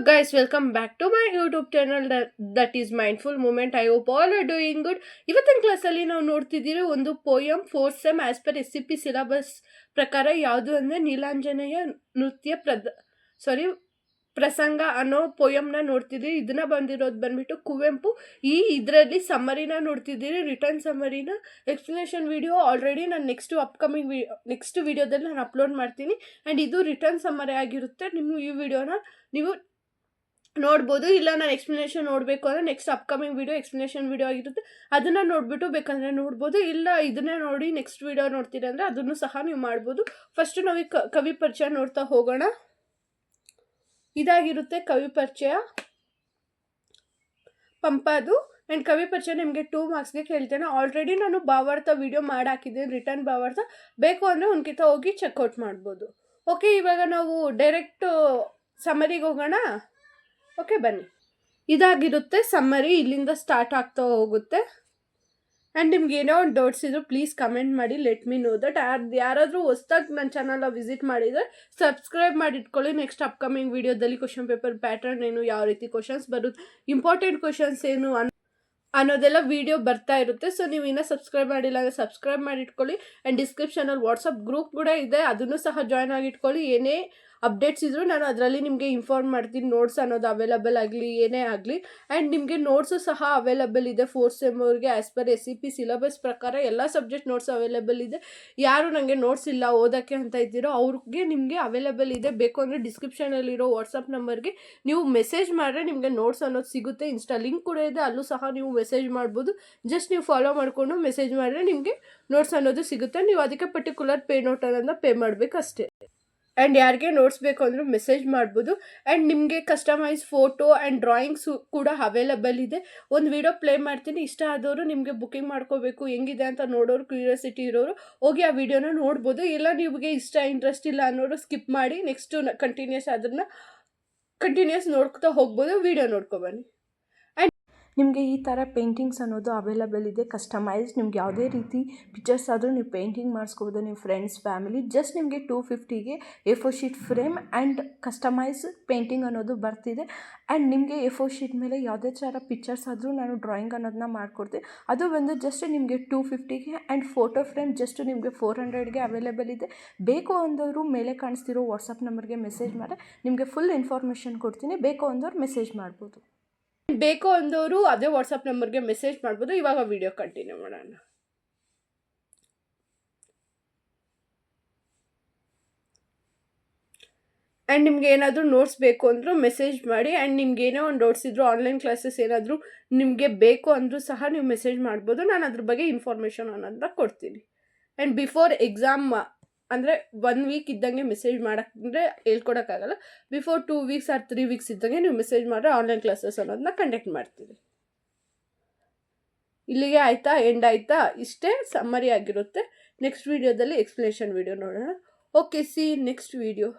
guys, welcome back to my YouTube channel that is Mindful Moment. I hope all are doing good. ಇವತ್ತಿನ ಕ್ಲಾಸಲ್ಲಿ ನಾವು ನೋಡ್ತಿದ್ದೀರಿ ಒಂದು poem 4th sem as per SCP syllabus ಪ್ರಕಾರ ಯಾವುದು ಅಂದರೆ ನೀಲಾಂಜನೇಯ ನೃತ್ಯ ಪ್ರಸಂಗ ಅನ್ನೋ ಪೋಯಮ್ನ ನೋಡ್ತಿದ್ದೀರಿ. ಇದನ್ನ ಬಂದ್ಬಿಟ್ಟು ಕುವೆಂಪು. ಇದರಲ್ಲಿ ಸಮ್ಮರಿನ ನೋಡ್ತಿದ್ದೀರಿ, ರಿಟರ್ನ್ ಸಮ್ಮರಿನ. ಎಕ್ಸ್ಪ್ಲನೇಷನ್ ವಿಡಿಯೋ ಆಲ್ರೆಡಿ ನಾನು ನೆಕ್ಸ್ಟ್ ವಿಡಿಯೋದಲ್ಲಿ ನಾನು ಅಪ್ಲೋಡ್ ಮಾಡ್ತೀನಿ. ಆ್ಯಂಡ್ ಇದು ರಿಟರ್ನ್ ಸಮ್ಮರಿ ಆಗಿರುತ್ತೆ. ಈ ವಿಡಿಯೋನ ನೀವು ನೋಡ್ಬೋದು. ಇಲ್ಲ ನಾನು ಎಕ್ಸ್ಪ್ಲನೇಷನ್ ನೋಡಬೇಕು ಅಂದರೆ next upcoming video explanation video ಆಗಿರುತ್ತೆ, ಅದನ್ನು ನೋಡಿಬಿಟ್ಟು ಬೇಕಂದರೆ ನೋಡ್ಬೋದು. ಇಲ್ಲ ಇದನ್ನೇ ನೋಡಿ ನೆಕ್ಸ್ಟ್ ವಿಡಿಯೋ ನೋಡ್ತೀರ ಅಂದರೆ ಅದನ್ನು ಸಹ ನೀವು ಮಾಡ್ಬೋದು. ಫಸ್ಟು ನಾವು ಕವಿ ಪರಿಚಯ ನೋಡ್ತಾ ಹೋಗೋಣ. ಇದಾಗಿರುತ್ತೆ ಕವಿ ಪರಿಚಯ, ಪಂಪದು. ಆ್ಯಂಡ್ ಕವಿ ಪರಿಚಯ ನಿಮಗೆ 2 ಮಾರ್ಕ್ಸ್ಗೆ ಕೇಳ್ತೇನೆ. ಆಲ್ರೆಡಿ ನಾನು ಭಾವಾರ್ಥ ವಿಡಿಯೋ ಮಾಡಾಕಿದ್ದೀನಿ, ರಿಟರ್ನ್ ಭಾವಾರ್ಥ. ಬೇಕು ಅಂದರೆ ಒಂದ್ಕಿತ ಹೋಗಿ ಚೆಕ್ಔಟ್ ಮಾಡ್ಬೋದು. ಓಕೆ, ಇವಾಗ ನಾವು ಡೈರೆಕ್ಟ್ ಸಮ್ಮರಿಗೆ ಹೋಗೋಣ. ಓಕೆ, ಬನ್ನಿ. ಇದಾಗಿರುತ್ತೆ ಸಮ್ಮರಿ, ಇಲ್ಲಿಂದ ಸ್ಟಾರ್ಟ್ ಆಗ್ತಾ ಹೋಗುತ್ತೆ. ಆ್ಯಂಡ್ ನಿಮ್ಗೆ ಏನೋ ಒಂದು ಡೌಟ್ಸ್ ಇದ್ರು ಪ್ಲೀಸ್ ಕಮೆಂಟ್ ಮಾಡಿ, ಲೆಟ್ ಮಿ ನೋ ದಟ್. ಯಾರಾದರೂ ಹೊಸ್ದಾಗಿ ನನ್ನ ಚಾನಲ್ನ ವಿಸಿಟ್ ಮಾಡಿದರೆ ಸಬ್ಸ್ಕ್ರೈಬ್ ಮಾಡಿ ಇಟ್ಕೊಳ್ಳಿ. ನೆಕ್ಸ್ಟ್ ಅಪ್ಕಮಿಂಗ್ ವಿಡಿಯೋದಲ್ಲಿ ಕ್ವಶನ್ ಪೇಪರ್ ಪ್ಯಾಟರ್ನ್ ಏನು, ಯಾವ ರೀತಿ ಕ್ವಶನ್ಸ್ ಬರುತ್ತೆ, ಇಂಪಾರ್ಟೆಂಟ್ ಕ್ವಶನ್ಸ್ ಏನು ಅನ್ನೋದೆಲ್ಲ ವಿಡಿಯೋ ಬರ್ತಾ ಇರುತ್ತೆ. ಸೊ ನೀವು ಇನ್ನೂ ಸಬ್ಸ್ಕ್ರೈಬ್ ಮಾಡಿಲ್ಲ ಅಂದರೆ ಸಬ್ಸ್ಕ್ರೈಬ್ ಮಾಡಿ ಇಟ್ಕೊಳ್ಳಿ. ಆ್ಯಂಡ್ ಡಿಸ್ಕ್ರಿಪ್ಷನಲ್ಲಿ ವಾಟ್ಸಪ್ ಗ್ರೂಪ್ ಕೂಡ ಇದೆ, ಅದನ್ನು ಸಹ ಜಾಯ್ನ್ ಆಗಿಟ್ಕೊಳ್ಳಿ. ಏನೇ ಅಪ್ಡೇಟ್ಸ್ ಇದ್ದರೂ ನಾನು ಅದರಲ್ಲಿ ನಿಮಗೆ ಇನ್ಫಾರ್ಮ್ ಮಾಡ್ತೀನಿ. ನೋಟ್ಸ್ ಅನ್ನೋದು ಅವೈಲಬಲ್ ಆಗಲಿ, ಏನೇ ಆಗಲಿ. ಆ್ಯಂಡ್ ನಿಮಗೆ ನೋಟ್ಸು ಸಹ ಅವೈಲಬಲ್ ಇದೆ 4th ಸೆಮ್ ಅವ್ರಿಗೆ. ಆ್ಯಸ್ ಪರ್ SCP ಸಿಲೆಬಸ್ ಪ್ರಕಾರ ಎಲ್ಲ ಸಬ್ಜೆಕ್ಟ್ ನೋಟ್ಸ್ ಅವೈಲಬಲ್ ಇದೆ. ಯಾರು ನನಗೆ ನೋಟ್ಸ್ ಇಲ್ಲ ಓದೋಕ್ಕೆ ಅಂತ ಇದ್ದೀರೋ ಅವ್ರಿಗೆ ನಿಮಗೆ ಅವೈಲಬಲ್ ಇದೆ. ಬೇಕು ಅಂದರೆ ಡಿಸ್ಕ್ರಿಪ್ಷನಲ್ಲಿರೋ ವಾಟ್ಸಪ್ ನಂಬರ್ಗೆ ನೀವು ಮೆಸೇಜ್ ಮಾಡಿದ್ರೆ ನಿಮಗೆ ನೋಟ್ಸ್ ಅನ್ನೋದು ಸಿಗುತ್ತೆ. ಇನ್ಸ್ಟಾ ಲಿಂಕ್ ಕೂಡ ಇದೆ, ಅಲ್ಲೂ ಸಹ ನೀವು ಮೆಸೇಜ್ ಮಾಡ್ಬೋದು. ಜಸ್ಟ್ ನೀವು ಫಾಲೋ ಮಾಡಿಕೊಂಡು ಮೆಸೇಜ್ ಮಾಡಿದ್ರೆ ನಿಮಗೆ ನೋಟ್ಸ್ ಅನ್ನೋದು ಸಿಗುತ್ತೆ. ನೀವು ಅದಕ್ಕೆ ಪರ್ಟಿಕ್ಯುಲರ್ ಪೇ ನೋಟ್ ಅನ್ನೋದನ್ನ ಪೇ ಮಾಡಬೇಕಷ್ಟೇ. ಆ್ಯಂಡ್ ಯಾರಿಗೆ ನೋಟ್ಸ್ ಬೇಕು ಅಂದರೂ ಮೆಸೇಜ್ ಮಾಡ್ಬೋದು. ಆ್ಯಂಡ್ ನಿಮಗೆ ಕಸ್ಟಮೈಸ್ ಫೋಟೋ ಆ್ಯಂಡ್ ಡ್ರಾಯಿಂಗ್ಸು ಕೂಡ ಅವೈಲಬಲ್ ಇದೆ. ಒಂದು ವಿಡಿಯೋ ಪ್ಲೇ ಮಾಡ್ತೀನಿ, ಇಷ್ಟ ಆದವರು ನಿಮಗೆ ಬುಕ್ಕಿಂಗ್ ಮಾಡ್ಕೋಬೇಕು ಹೆಂಗಿದೆ ಅಂತ ನೋಡೋರು, ಕ್ಯೂರಿಯಾಸಿಟಿ ಇರೋರು ಹೋಗಿ ಆ ವಿಡಿಯೋನ ನೋಡ್ಬೋದು. ಇಲ್ಲ ನಿಮಗೆ ಇಂಟ್ರೆಸ್ಟ್ ಇಲ್ಲ ಅನ್ನೋರು ಸ್ಕಿಪ್ ಮಾಡಿ ನೆಕ್ಸ್ಟು ಕಂಟಿನ್ಯೂಸ್ ನೋಡ್ತಾ ಹೋಗ್ಬೋದು. ವಿಡಿಯೋ ನೋಡ್ಕೊಬನ್ನಿ. ನಿಮಗೆ ಈ ಥರ ಪೇಂಟಿಂಗ್ಸ್ ಅನ್ನೋದು ಅವೈಲಬಲ್ ಇದೆ, ಕಸ್ಟಮೈಸ್. ನಿಮ್ಗೆ ಯಾವುದೇ ರೀತಿ ಪಿಕ್ಚರ್ಸ್ ಆದರೂ ನೀವು ಪೇಂಟಿಂಗ್ ಮಾಡಿಸ್ಕೋಬೋದು, ನಿಮ್ಮ ಫ್ರೆಂಡ್ಸ್, ಫ್ಯಾಮಿಲಿ. ಜಸ್ಟ್ ನಿಮಗೆ 250ಗೆ A4 sheet frame and customise painting ಅನ್ನೋದು ಬರ್ತಿದೆ. ಆ್ಯಂಡ್ ನಿಮಗೆ A4 ಶೀಟ್ ಮೇಲೆ ಯಾವುದೇ ಥರ ಪಿಕ್ಚರ್ಸ್ ಆದರೂ ನಾನು ಡ್ರಾಯಿಂಗ್ ಅನ್ನೋದನ್ನ ಮಾಡಿಕೊಡ್ತೀನಿ. ಅದು ಬಂದು ಜಸ್ಟ್ ನಿಮಗೆ 250ಗೆ. ಆ್ಯಂಡ್ ಫೋಟೋ ಫ್ರೇಮ್ ಜಸ್ಟ್ ನಿಮಗೆ 400ಗೆ ಅವೈಲೇಬಲ್ ಇದೆ. ಬೇಕು ಅಂದವರು ಮೇಲೆ ಕಾಣಿಸ್ತಿರೋ ವಾಟ್ಸಪ್ ನಂಬರ್ಗೆ ಮೆಸೇಜ್ ಮಾಡಿ, ನಿಮಗೆ ಫುಲ್ ಇನ್ಫಾರ್ಮೇಷನ್ ಕೊಡ್ತೀನಿ. ಬೇಕು ಅಂದವ್ರು ಮೆಸೇಜ್ ಮಾಡ್ಬೋದು. ಬೇಕು ಅಂದವರು ಅದೇ ವಾಟ್ಸಪ್ ನಂಬರ್ಗೆ ಮೆಸೇಜ್ ಮಾಡ್ಬೋದು. ಇವಾಗ ವಿಡಿಯೋ ಕಂಟಿನ್ಯೂ ಮಾಡೋಣ. ಆ್ಯಂಡ್ ನಿಮ್ಗೆ ಏನಾದರೂ ನೋಟ್ಸ್ ಬೇಕು ಅಂದರೂ ಮೆಸೇಜ್ ಮಾಡಿ. ಆ್ಯಂಡ್ ನಿಮ್ಗೆ ಏನೋ ಒಂದು ಡೌಟ್ಸ್ ಇದ್ದರೂ, ಆನ್ಲೈನ್ ಕ್ಲಾಸಸ್ ಏನಾದರೂ ನಿಮಗೆ ಬೇಕು ಅಂದರೂ ಸಹ ನೀವು ಮೆಸೇಜ್ ಮಾಡ್ಬೋದು. ನಾನು ಅದ್ರ ಬಗ್ಗೆ ಇನ್ಫಾರ್ಮೇಷನ್ ಅನ್ನೋದನ್ನ ಕೊಡ್ತೀನಿ. ಆ್ಯಂಡ್ ಬಿಫೋರ್ ಎಕ್ಸಾಮ್ ಅಂದರೆ 1 ವೀಕ್ ಇದ್ದಂಗೆ ಮೆಸೇಜ್ ಮಾಡೋಕ್ಕೆ ಹೇಳ್ಕೊಡೋಕ್ಕಾಗಲ್ಲ. ಬಿಫೋರ್ 2 ವೀಕ್ಸ್ ಆರ್ 3 ವೀಕ್ಸ್ ಇದ್ದಂಗೆ ನೀವು ಮೆಸೇಜ್ ಮಾಡಿದ್ರೆ ಆನ್ಲೈನ್ ಕ್ಲಾಸಸ್ ಅನ್ನೋದನ್ನ ಕಂಡಕ್ಟ್ ಮಾಡ್ತೀವಿ. ಇಲ್ಲಿಗೆ ಆಯಿತಾ, ಎಂಡ್ ಆಯಿತಾ? ಇಷ್ಟೇ ಸಮ್ಮರಿ ಆಗಿರುತ್ತೆ. ನೆಕ್ಸ್ಟ್ ವೀಡಿಯೋದಲ್ಲಿ ಎಕ್ಸ್ಪ್ಲನೇಷನ್ ವಿಡಿಯೋ ನೋಡೋಣ. Okay, C next video.